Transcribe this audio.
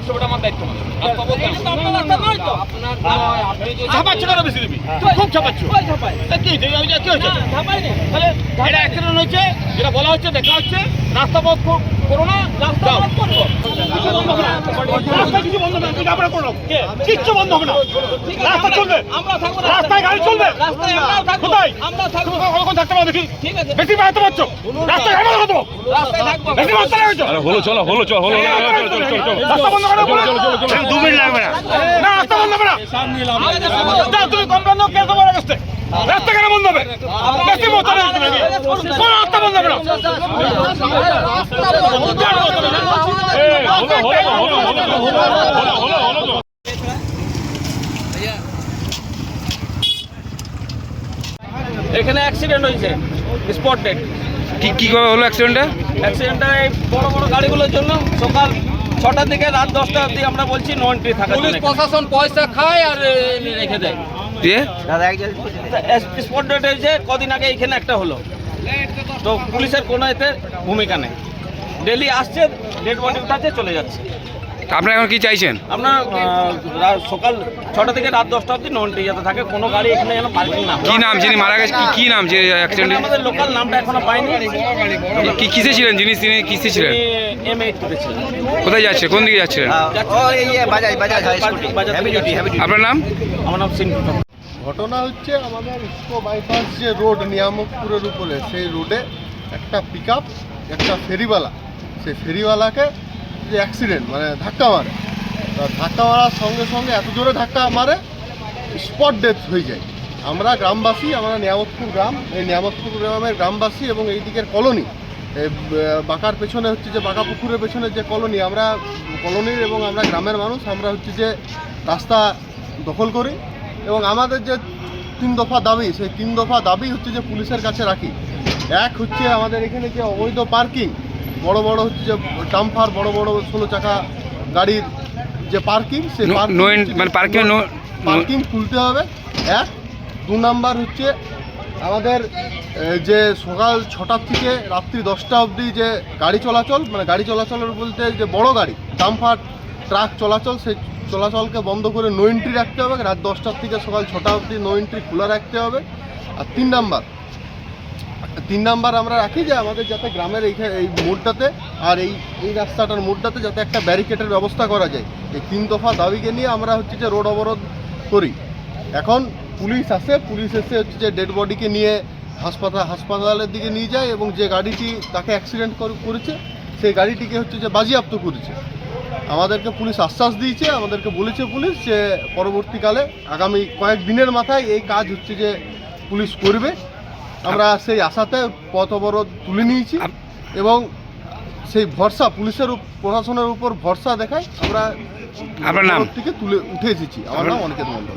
সেটা আমার দায়িত্ব না। ছাপাচ্ছ কেন বেশি দিবি? খুব ছাপাচ্ছ। কি হয়েছে? তাহলে এটা অ্যাক্সিডেন্ট হয়েছে, যেটা বলা হচ্ছে, দেখা হচ্ছে, রাস্তা বন্ধ করো না, রাস্তা বন্ধ করবো। কিছু বন্ধ হবে না, আমরা করবো কিচ্ছু বন্ধ হবে না, রাস্তা চলবে, রাস্তায় গাড়ি চলবে, কোথায় কখন থাকতে পারো দেখি, বেশি বাড়াতে পারছো, রাস্তায় গাড়ি বন্ধ করবো, বেশি বাড়াতে লাগছো। হলো চলো রাস্তা বন্ধ করো, 2 মিনিট লাগবে না, রাস্তা বন্ধ হবে না, তুমি কমপ্লেন দাও, কেস দেবো রাস্তা, রাস্তা কেন বন্ধ হবে? বেশি মতো কোনো রাস্তা বন্ধ হবে না। এখানে অ্যাক্সিডেন্ট হয়েছে, স্পট ডেড। কিভাবে হলো অ্যাক্সিডেন্টটা? অ্যাক্সিডেন্টটা এই বড় বড় গাড়িগুলোর জন্য সকাল 6টা থেকে রাত 10টা অবধি আমরা বলছি নো এন্ট্রি থাকার জন্য। পুলিশ প্রশাসন পয়সা খায় আর রেখে দেয়। দিয়ে স্পট ডেড হয়েছে কদিন আগে, এখানে একটা হলো, তো পুলিশের কোনো এতে ভূমিকা নেই। ডেলি আসছে, ডেড বডি উঠাচ্ছে, চলে যাচ্ছে। আপনারা এখন কি চাইছেন? আপনার সকাল 6টা থেকে রাত 10টা অবধি নো এন্ট্রি যাতে থাকে, কোনো গাড়ি এখানে যেন পার্কিং না। কি নাম যিনি মারা গেছে, কি নাম যে অ্যাক্সিডেন্ট? আমাদের লোকাল নামটা এখনো পাইনি। কিসে ছিলেন যিনি কিসে ছিলেন? M8 করেছিলেন। কোথায় যাচ্ছে, কোন দিকে যাচ্ছিলেন? আপনার নাম? আমার নাম সিন। ঘটনা হচ্ছে আমাদের ইস্কো বাইপাস যে রোড নিয়ামকপুরের উপরে, সেই রোডে একটা পিকআপ একটা ফেরিওয়ালা, সেই ফেরিওয়ালাকে যে অ্যাক্সিডেন্ট মানে ধাক্কা মারে, ধাক্কা মারার সঙ্গে সঙ্গে এত জোরে ধাক্কা মারে স্পট ডেথ হয়ে যায়। আমরা গ্রামবাসী, আমরা নিয়ামতপুর গ্রাম, এই নিয়ামতপুর গ্রামের গ্রামবাসী এবং এই দিকের কলোনি, বাঁকার পেছনে হচ্ছে যে বাঁকা পুকুরের পেছনে যে কলোনি, আমরা কলোনির এবং আমরা গ্রামের মানুষ, আমরা হচ্ছে যে রাস্তা দখল করি এবং আমাদের যে 3 দফা দাবি, সেই 3 দফা দাবি হচ্ছে যে পুলিশের কাছে রাখি। এক হচ্ছে আমাদের এখানে যে অবৈধ পার্কিং, বড় বড় হচ্ছে যে ডাম্পার, বড় বড় 16 চাকা গাড়ির যে পার্কিং, সেই পার্কিং খুলতে হবে। 2 নাম্বার হচ্ছে আমাদের যে সকাল 6টার থেকে রাত্রি 10টা অবধি যে গাড়ি চলাচল, মানে গাড়ি চলাচলের বলতে যে বড় গাড়ি, ডাম্পার, ট্রাক চলাচল, সেই চলাচলকে বন্ধ করে নো এন্ট্রি রাখতে হবে। রাত 10টার থেকে সকাল 6টা অবধি নো এন্ট্রি খোলা রাখতে হবে। আর 3 নাম্বার আমরা রাখি যে আমাদের যাতে গ্রামের এই মোড়টাতে আর এই রাস্তাটার মোড়টাতে যাতে একটা ব্যারিকেডের ব্যবস্থা করা যায়। এই 3 দফা দাবিকে নিয়ে আমরা হচ্ছে যে রোড অবরোধ করি। এখন পুলিশ আসে, পুলিশ এসে হচ্ছে যে ডেড বডিকে নিয়ে হাসপাতালের দিকে নিয়ে যায় এবং যে গাড়িটি তাকে অ্যাক্সিডেন্ট করেছে সেই গাড়িটিকে হচ্ছে যে বাজেয়াপ্ত করেছে। আমাদেরকে পুলিশ আশ্বাস দিয়েছে, আমাদেরকে বলেছে পুলিশ যে পরবর্তীকালে আগামী কয়েকদিনের মাথায় এই কাজ হচ্ছে যে পুলিশ করবে। আমরা সেই আশাতে পথ অবরোধ তুলে নিয়েছি এবং সেই ভরসা পুলিশের প্রশাসনের উপর ভরসা দেখায় আমরা আপনার নাম থেকে উঠে এসেছি। আমার নাম অনিকেত মন্ডল।